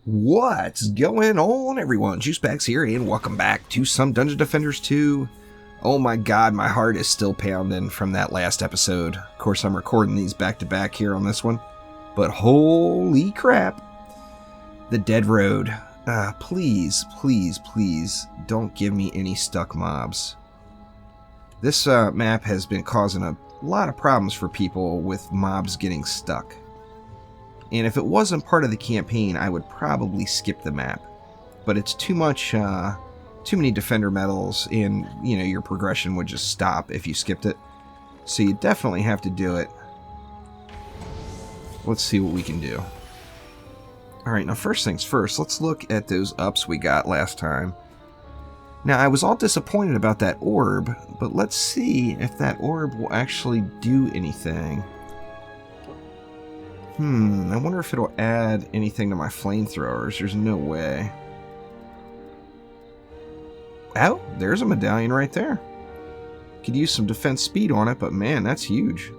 What's going on, everyone? Juicebacks here, and welcome back to some Dungeon Defenders 2. Oh my god, my heart is still pounding from that last episode. Of course, I'm recording these back-to-back here on this one. But holy crap. The Dead Road. Please, please, please, don't give me any stuck mobs. This map has been causing a lot of problems for people with mobs getting stuck. And if it wasn't part of the campaign, I would probably skip the map. But it's too much, too many defender medals, and, you know, your progression would just stop if you skipped it. So you definitely have to do it. Let's see what we can do. Alright, now first things first, let's look at those ups we got last time. Now, I was all disappointed about that orb, but let's see if that orb will actually do anything. I wonder if it'll add anything to my flamethrowers. There's no way. Oh, there's a medallion right there. Could use some defense speed on it, but man, that's huge.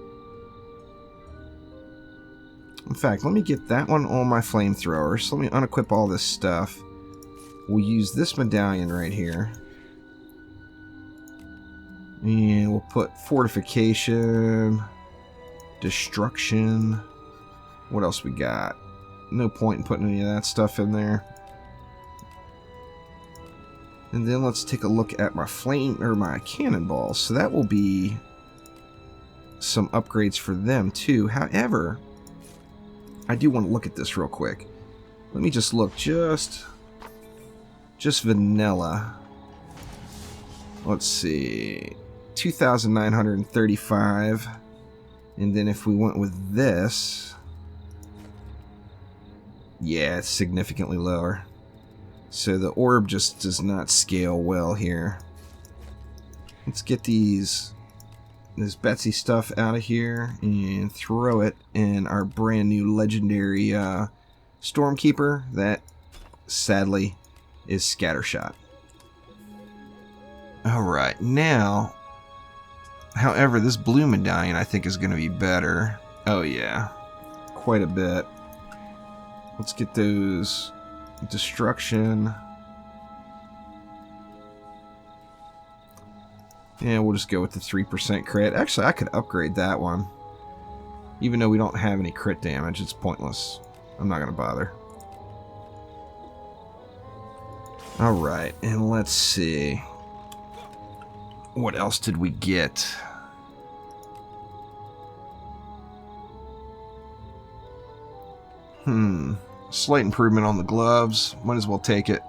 In fact, let me get that one on my flamethrowers. Let me unequip all this stuff. We'll use this medallion right here. And we'll put fortification, destruction. What else we got? No point in putting any of that stuff in there. And then let's take a look at my my cannonballs. So that will be some upgrades for them too. However, I do want to look at this real quick. Let me just look just vanilla. Let's see. 2,935. And then if we went with this, yeah, it's significantly lower. So the orb just does not scale well here. Let's get this Betsy stuff out of here and throw it in our brand new legendary Stormkeeper that sadly is Scattershot. Alright, now, however, this blue medallion I think is going to be better. Oh yeah, quite a bit. Let's get those destruction. Yeah, we'll just go with the 3% crit. Actually, I could upgrade that one. Even though we don't have any crit damage, it's pointless. I'm not going to bother. Alright, and let's see. What else did we get? Slight improvement on the gloves. Might as well take it.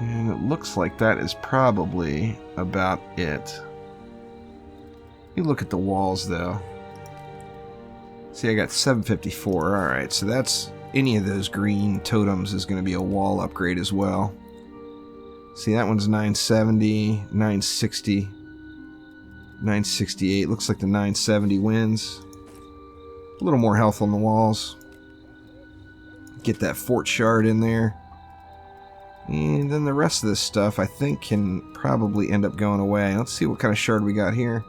And it looks like that is probably about it. You look at the walls, though. See, I got 754. Alright, so that's... any of those green totems is going to be a wall upgrade as well. See, that one's 970, 960... 968. Looks like the 970 wins. A little more health on the walls. Get that fort shard in there. And then the rest of this stuff I think can probably end up going away. Let's see what kind of shard we got here.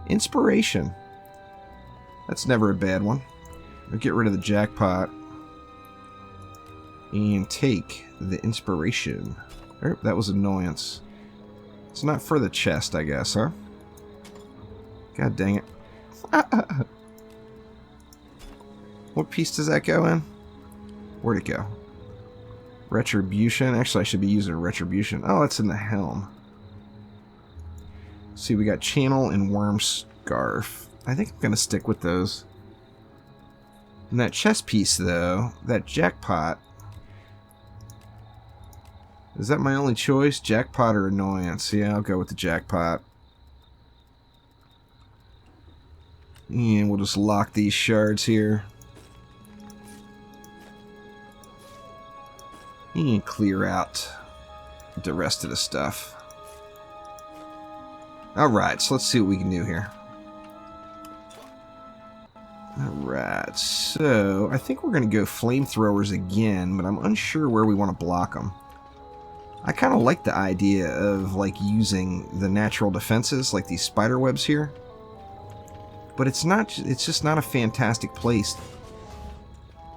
Inspiration. That's never a bad one. We'll get rid of the jackpot. And take the inspiration. Oh, that was annoyance. It's not for the chest, I guess, huh? God dang it. What piece does that go in? Where'd it go? Retribution. Actually, I should be using Retribution. Oh, it's in the helm. See, we got Channel and Worm Scarf. I think I'm going to stick with those. And that chest piece, though, that jackpot. Is that my only choice? Jackpot or annoyance? Yeah, I'll go with the jackpot. And we'll just lock these shards here. And clear out the rest of the stuff. Alright, so let's see what we can do here. Alright, so I think we're going to go flamethrowers again, but I'm unsure where we want to block them. I kind of like the idea of like using the natural defenses like these spider webs here, but it's just not a fantastic place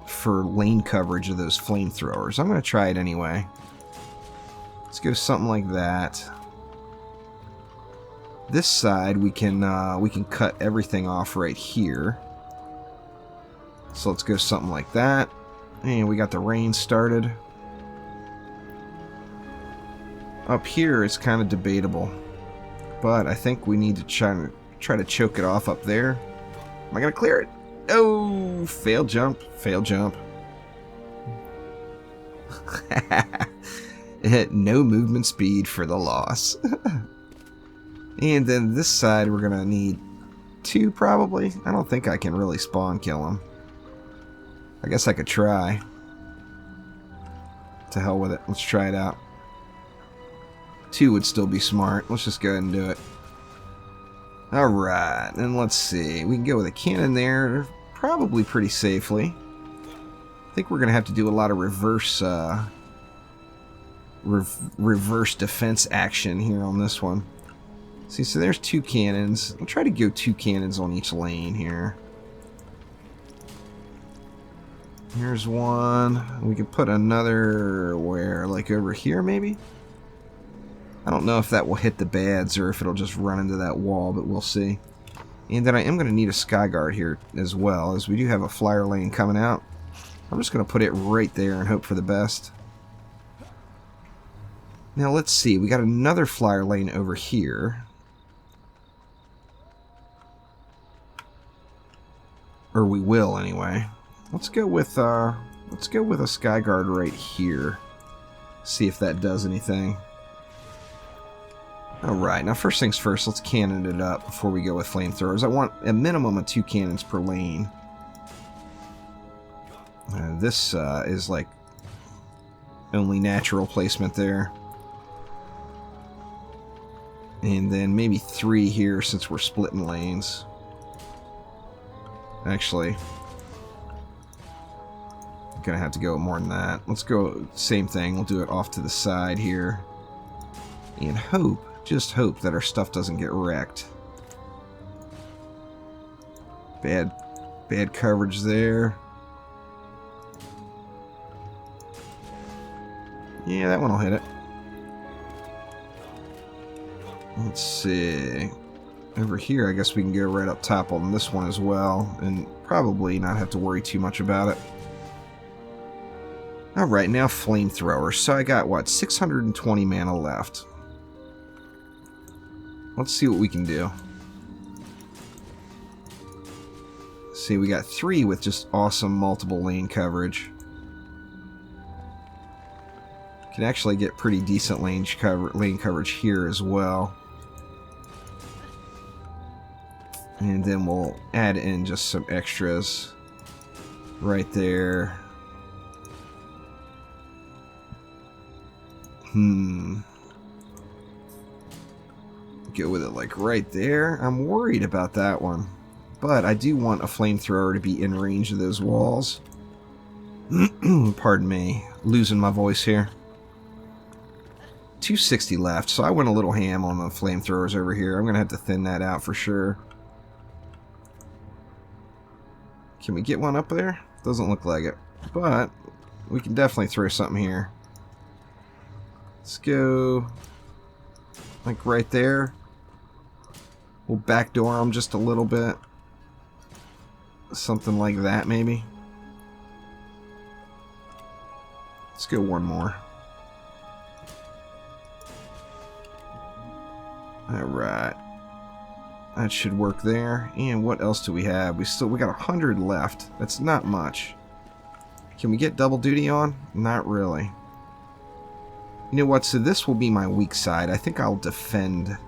for lane coverage of those flamethrowers. I'm going to try it anyway. Let's go something like that. This side we can cut everything off right here. So let's go something like that. And we got the rain started. Up here it's kind of debatable, but I think we need to try to choke it off up there. Am I gonna clear it? Oh, fail jump, fail jump. No movement speed for the loss. And then this side we're gonna need 2 probably. I don't think I can really spawn kill him. I guess I could try. To hell with it. Let's try it out. 2 would still be smart. Let's just go ahead and do it. Alright, and let's see. We can go with a cannon there, probably pretty safely. I think we're going to have to do a lot of reverse defense action here on this one. See, so there's 2 cannons. I'll try to go 2 cannons on each lane here. Here's one. We can put another where, like over here maybe? I don't know if that will hit the bads or if it'll just run into that wall, but we'll see. And then I am going to need a sky guard here as well, as we do have a flyer lane coming out. I'm just going to put it right there and hope for the best. Now let's see, we got another flyer lane over here. Or we will anyway. Let's go with a sky guard right here. See if that does anything. Alright, now first things first, let's cannon it up before we go with flamethrowers. I want a minimum of 2 cannons per lane. This is like only natural placement there. And then maybe 3 here since we're splitting lanes. Actually, I'm gonna have to go more than that. Let's go same thing. We'll do it off to the side here. And hope, just hope that our stuff doesn't get wrecked. Bad coverage there. Yeah, that one will hit it. Let's see. Over here, I guess we can go right up top on this one as well, and probably not have to worry too much about it. Alright, now flamethrowers. So I got, what, 620 mana left. Let's see what we can do. See, we got 3 with just awesome multiple lane coverage. Can actually get pretty decent lane coverage here as well. And then we'll add in just some extras right there. Go with it like right there. I'm worried about that one. But I do want a flamethrower to be in range of those walls. Pardon me, losing my voice here. 260 left, so I went a little ham on the flamethrowers over here. I'm going to have to thin that out for sure. Can we get one up there? Doesn't look like it. But we can definitely throw something here. Let's go like right there. We'll backdoor them just a little bit. Something like that maybe. Let's go one more. Alright. That should work there. And what else do we have? We got 100 left. That's not much. Can we get double duty on? Not really. You know what? So this will be my weak side. I think I'll defend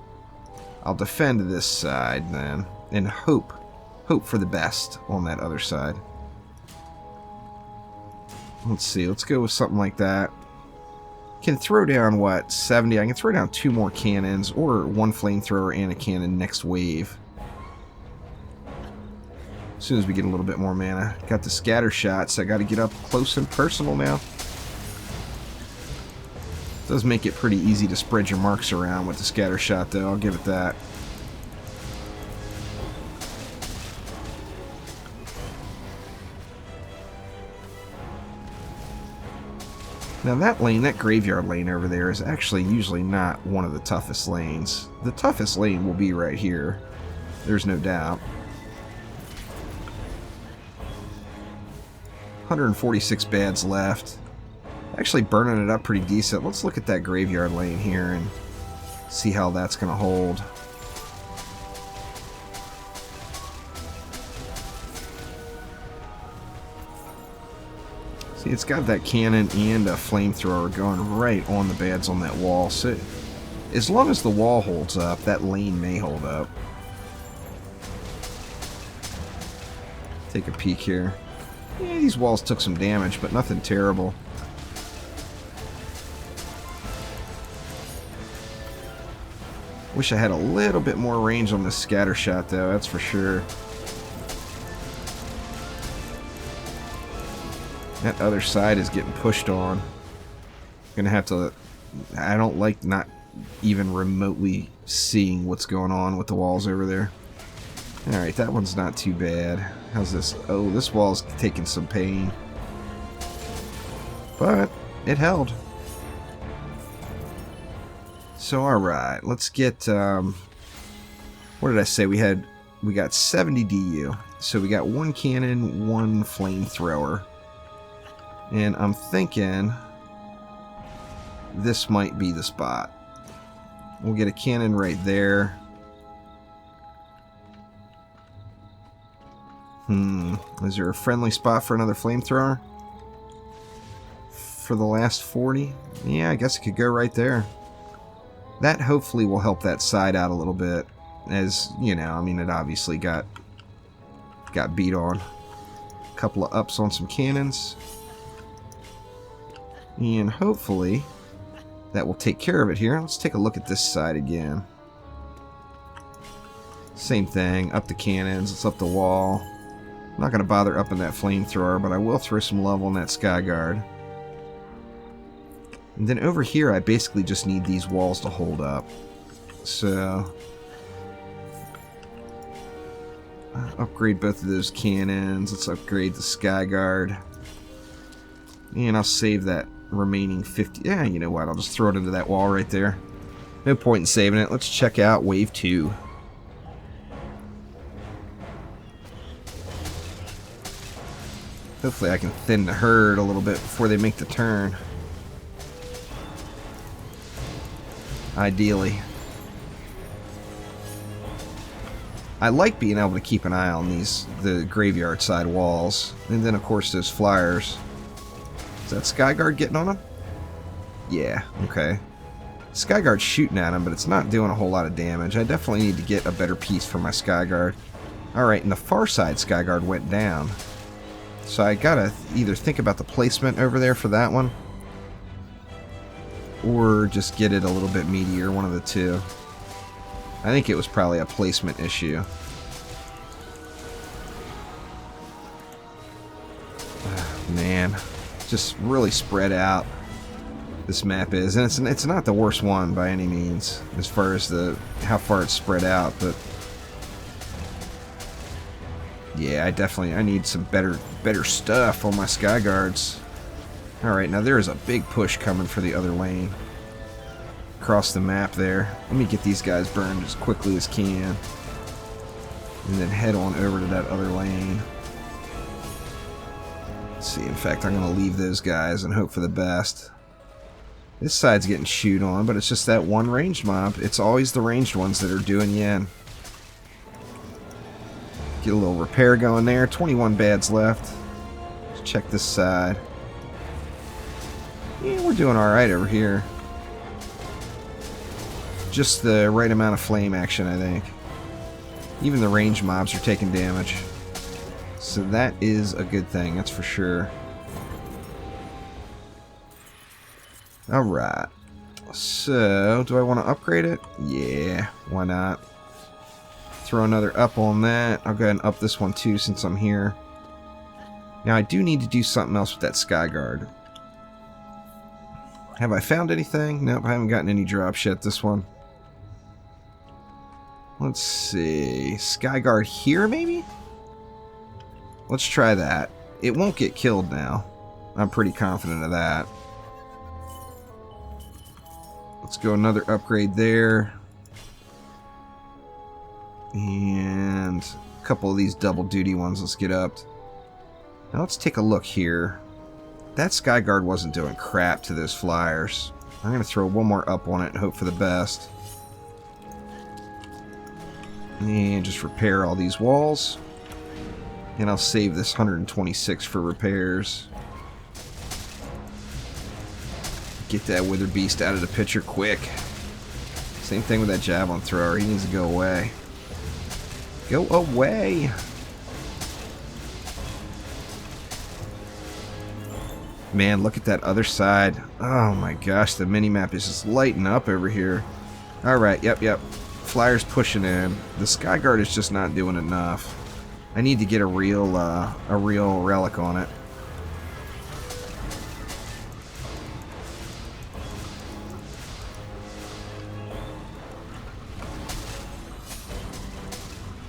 this side then, and hope for the best on that other side. Let's see. Let's go with something like that. Can throw down, what, 70? I can throw down 2 more cannons, or 1 flamethrower and a cannon next wave. As soon as we get a little bit more mana. Got the scatter shots. I got to get up close and personal now. It does make it pretty easy to spread your marks around with the scatter shot, though. I'll give it that. Now that lane, that graveyard lane over there, is actually usually not one of the toughest lanes. The toughest lane will be right here. There's no doubt. 146 bads left. Actually burning it up pretty decent. Let's look at that graveyard lane here and see how that's going to hold. See, it's got that cannon and a flamethrower going right on the bads on that wall. So as long as the wall holds up, that lane may hold up. Take a peek here. Yeah, these walls took some damage, but nothing terrible. Wish I had a little bit more range on this scatter shot, though, that's for sure. That other side is getting pushed on. Gonna have to... I don't like not even remotely seeing what's going on with the walls over there. Alright, that one's not too bad. How's this? Oh, this wall's taking some pain. But it held. So, alright, let's get... what did I say? We got 70 DU. So we got one cannon, one flamethrower. And I'm thinking this might be the spot. We'll get a cannon right there. Is there a friendly spot for another flamethrower? For the last 40? Yeah, I guess it could go right there. That hopefully will help that side out a little bit. As, you know, I mean, it obviously got beat on. A couple of ups on some cannons. And hopefully that will take care of it here. Let's take a look at this side again. Same thing, up the cannons, let's up the wall. I'm not going to bother upping that flamethrower, but I will throw some love on that Skyguard. And then over here I basically just need these walls to hold up. So upgrade both of those cannons. Let's upgrade the Skyguard. And I'll save that remaining 50. Yeah, you know what? I'll just throw it into that wall right there. No point in saving it. Let's check out Wave 2. Hopefully I can thin the herd a little bit before they make the turn. Ideally. I like being able to keep an eye on the graveyard side walls. And then of course those flyers. Is that Skyguard getting on him? Yeah, okay. Skyguard's shooting at him, but it's not doing a whole lot of damage. I definitely need to get a better piece for my Skyguard. Alright, and the far side Skyguard went down. So I gotta either think about the placement over there for that one, or just get it a little bit meatier, one of the two. I think it was probably a placement issue. Man, just really spread out this map is, and it's not the worst one by any means as far as how far it's spread out, but yeah, I need some better stuff on my Skyguards. Alright, now there is a big push coming for the other lane. Across the map there. Let me get these guys burned as quickly as can. And then head on over to that other lane. Let's see, in fact, I'm going to leave those guys and hope for the best. This side's getting chewed on, but it's just that one ranged mob. It's always the ranged ones that are doing you in. Get a little repair going there. 21 bads left. Let's check this side. Yeah, we're doing alright over here. Just the right amount of flame action, I think. Even the ranged mobs are taking damage. So that is a good thing, that's for sure. Alright. So, do I want to upgrade it? Yeah, why not? Throw another up on that. I'll go ahead and up this one too since I'm here. Now I do need to do something else with that Sky Guard. Have I found anything? Nope, I haven't gotten any drops yet this one. Let's see. Sky Guard here maybe? Let's try that. It won't get killed now. I'm pretty confident of that. Let's go another upgrade there. And a couple of these double duty ones let's get up. Now let's take a look here. That Sky Guard wasn't doing crap to those flyers. I'm going to throw one more up on it and hope for the best. And just repair all these walls. And I'll save this 126 for repairs. Get that Wither Beast out of the picture quick. Same thing with that Javelin Thrower. He needs to go away. Go away! Man, look at that other side. Oh my gosh, the minimap is just lighting up over here. Alright, yep. Flyer's pushing in. The Sky Guard is just not doing enough. I need to get a real relic on it.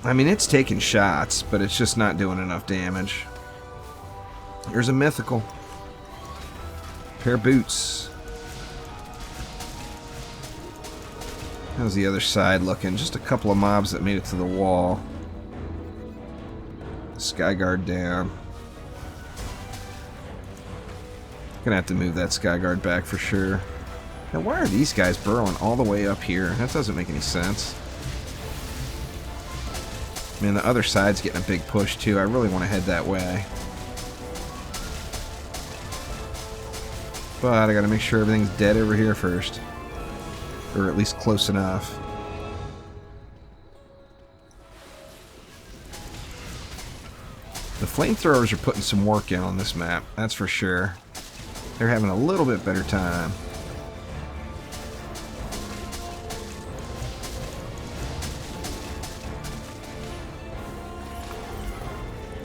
I mean, it's taking shots, but it's just not doing enough damage. Here's a mythical. Pair of boots. How's the other side looking? Just a couple of mobs that made it to the wall. Sky Guard down. Gonna have to move that Sky Guard back for sure. Now, why are these guys burrowing all the way up here? That doesn't make any sense. Man, the other side's getting a big push too. I really want to head that way. But I gotta make sure everything's dead over here first. Or at least close enough. The flamethrowers are putting some work in on this map, that's for sure. They're having a little bit better time.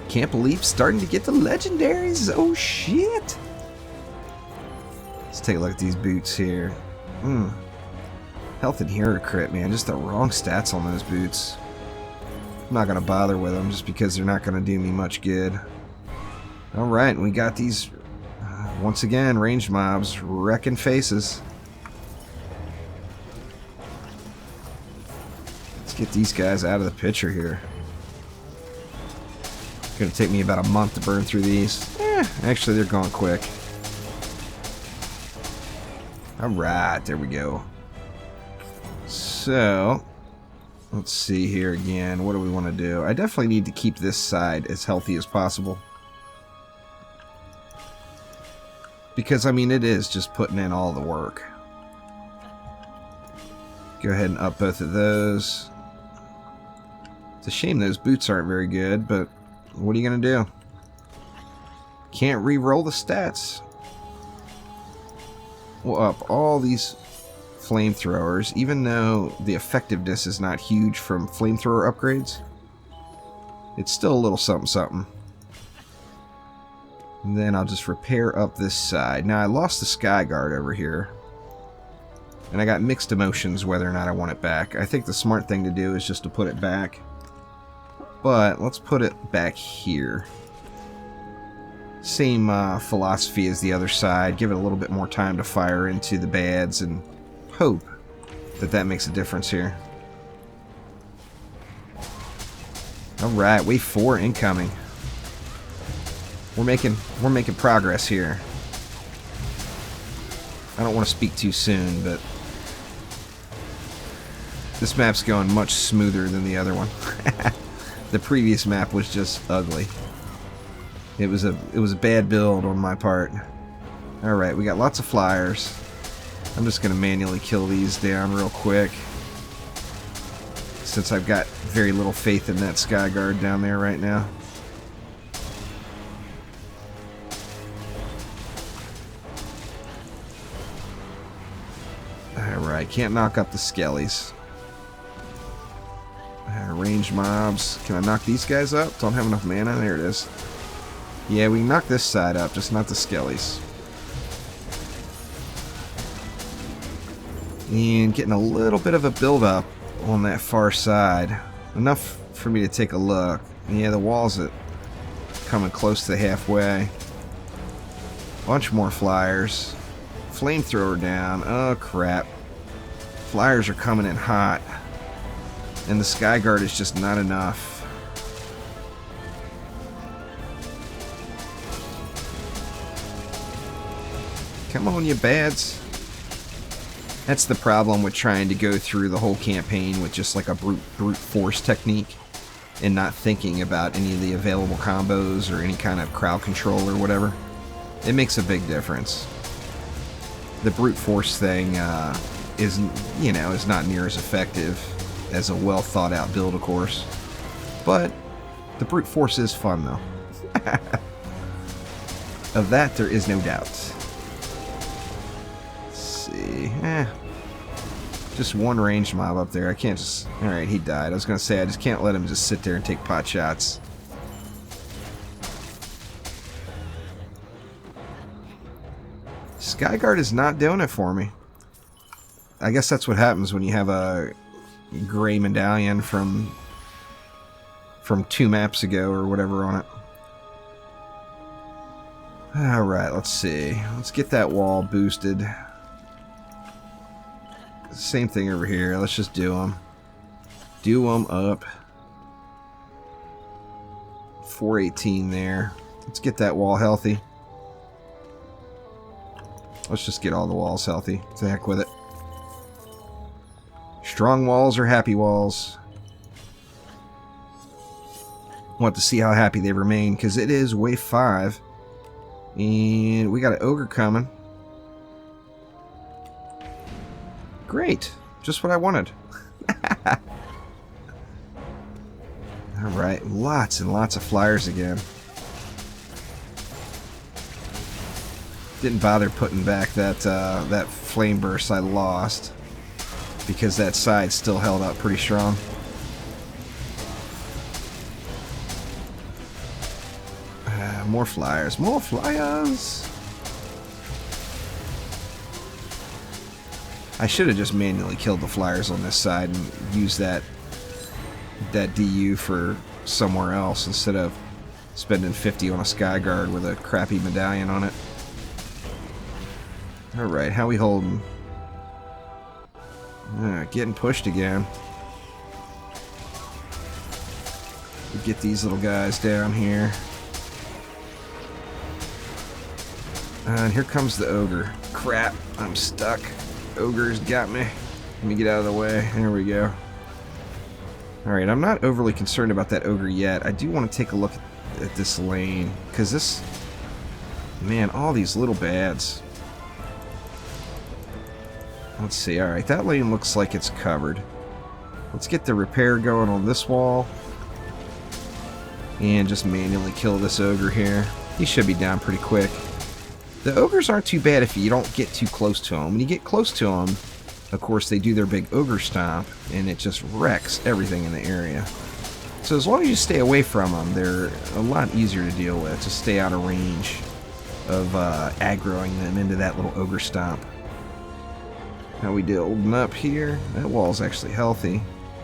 Can't believe starting to get the legendaries. Oh shit. Let's take a look at these boots here. Health and hero crit, man. Just the wrong stats on those boots. I'm not going to bother with them just because they're not going to do me much good. Alright, we got these, once again, ranged mobs wrecking faces. Let's get these guys out of the picture here. It's going to take me about a month to burn through these. Actually, they're going quick. Alright, there we go. So, let's see here again. What do we want to do? I definitely need to keep this side as healthy as possible. Because, I mean, it is just putting in all the work. Go ahead and up both of those. It's a shame those boots aren't very good, but what are you going to do? Can't re-roll the stats. We'll up all these flamethrowers, even though the effectiveness is not huge from flamethrower upgrades. It's still a little something something. And then I'll just repair up this side. Now I lost the Sky Guard over here. And I got mixed emotions whether or not I want it back. I think the smart thing to do is just to put it back. But let's put it back here. Same philosophy as the other side. Give it a little bit more time to fire into the bads and hope that that makes a difference here. Alright, wave 4 incoming. We're making progress here. I don't want to speak too soon, but this map's going much smoother than the other one. The previous map was just ugly. It was a bad build on my part. Alright, we got lots of flyers. I'm just going to manually kill these down real quick. Since I've got very little faith in that Sky Guard down there right now. Alright, can't knock up the skellies. ranged mobs. Can I knock these guys up? Don't have enough mana. There it is. Yeah, we can knock this side up, just not the skellies. And getting a little bit of a build-up on that far side. Enough for me to take a look. Yeah, the walls are coming close to halfway. Bunch more flyers. Flamethrower down. Oh, crap. Flyers are coming in hot. And the Skyguard is just not enough. Come on, you bads. That's the problem with trying to go through the whole campaign with just like a brute force technique and not thinking about any of the available combos or any kind of crowd control or whatever. It makes a big difference. The brute force thing is not near as effective as a well thought out build, of course. But the brute force is fun, though. Of that, there is no doubt. Just one ranged mob up there. I can't just... Alright, he died. I was going to say, I just can't let him just sit there and take pot shots. Skyguard is not doing it for me. I guess that's what happens when you have a gray medallion from 2 maps ago or whatever on it. Alright, let's see. Let's get that wall boosted. Same thing over here. Let's just do them. Do them up. 418 there. Let's get that wall healthy. Let's just get all the walls healthy. To heck with it. Strong walls or happy walls. Want to see how happy they remain, because it is wave 5. And we got an ogre coming. Great. Just what I wanted. Alright, lots and lots of flyers again. Didn't bother putting back that flame burst I lost, because that side still held up pretty strong. More flyers. More flyers! I should have just manually killed the flyers on this side and used that DU for somewhere else instead of spending 50 on a Skyguard with a crappy medallion on it. Alright, how we holding? Getting pushed again. We get these little guys down here. And here comes the ogre. Crap, I'm stuck. Ogre's got me. Let me get out of the way. There we go. Alright, I'm not overly concerned about that ogre yet. I do want to take a look at this lane, because this... Man, all these little bads. Let's see. Alright, that lane looks like it's covered. Let's get the repair going on this wall. And just manually kill this ogre here. He should be down pretty quick. The ogres aren't too bad if you don't get too close to them. When you get close to them, of course, they do their big ogre stomp, and it just wrecks everything in the area. So as long as you stay away from them, they're a lot easier to deal with. Just stay out of range of aggroing them into that little ogre stomp. How we holding up here? That wall's actually healthy.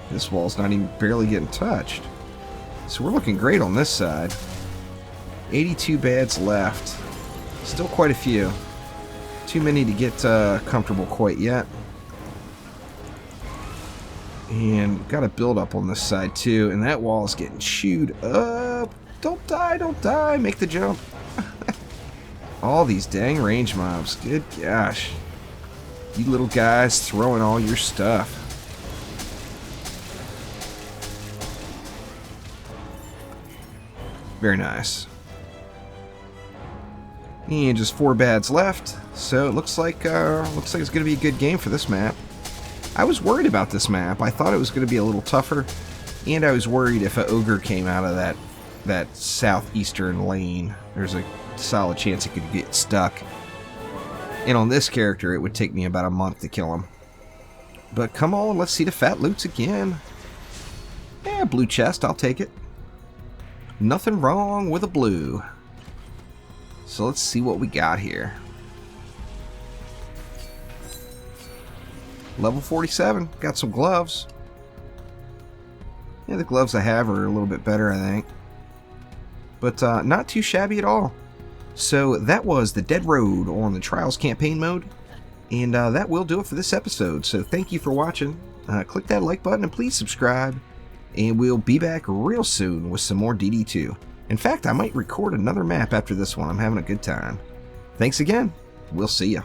This wall's not even barely getting touched. So we're looking great on this side. 82 bads left. Still quite a few. Too many to get comfortable quite yet. And got a build up on this side too. And that wall is getting chewed up. Don't die, don't die. Make the jump. All these dang range mobs. Good gosh. You little guys throwing all your stuff. Very nice. And just 4 bads left, so it looks like it's going to be a good game for this map. I was worried about this map. I thought it was going to be a little tougher, and I was worried if an ogre came out of that southeastern lane, there's a solid chance it could get stuck. And on this character, it would take me about a month to kill him. But come on, let's see the fat loots again. Yeah, blue chest, I'll take it. Nothing wrong with a blue. So let's see what we got here. Level 47, got some gloves. Yeah, the gloves I have are a little bit better, I think. But not too shabby at all. So that was the Dead Road on the Trials campaign mode. And that will do it for this episode. So thank you for watching. Click that like button and please subscribe. And we'll be back real soon with some more DD2. In fact, I might record another map after this one. I'm having a good time. Thanks again. We'll see ya.